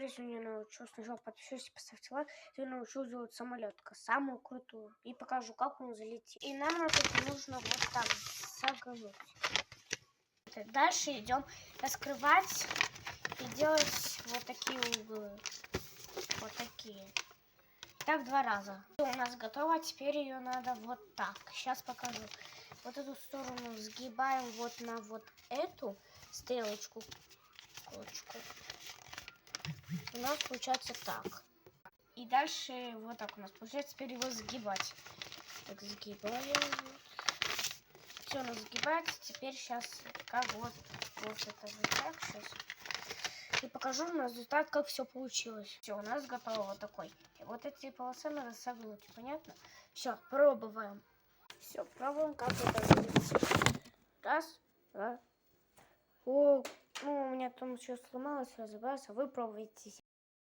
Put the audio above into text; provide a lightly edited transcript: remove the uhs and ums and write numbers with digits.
если не научу, сначала подпишитесь, поставьте лайк, я научу делать самолетка, самую крутую, и покажу, как он залетит. И нам это нужно вот так загнуть. Дальше идем раскрывать и делать вот такие углы, вот такие. Так 2 раза. У нас готово, теперь ее надо вот так. Сейчас покажу. Вот эту сторону сгибаем вот на вот эту стрелочку. У нас получается так. И дальше вот так у нас получается. Теперь его сгибать. Так, сгибаем. Все, у нас сгибается. Теперь сейчас как вот это вот так сейчас. И покажу на результат, как все получилось. Все, у нас готово вот такой. И вот эти полосы надо согнуть, понятно? Все, пробуем. Все, пробуем, как это выглядит. Раз, два. О, ну, у меня там все сломалось, разобрался. Вы пробуйте.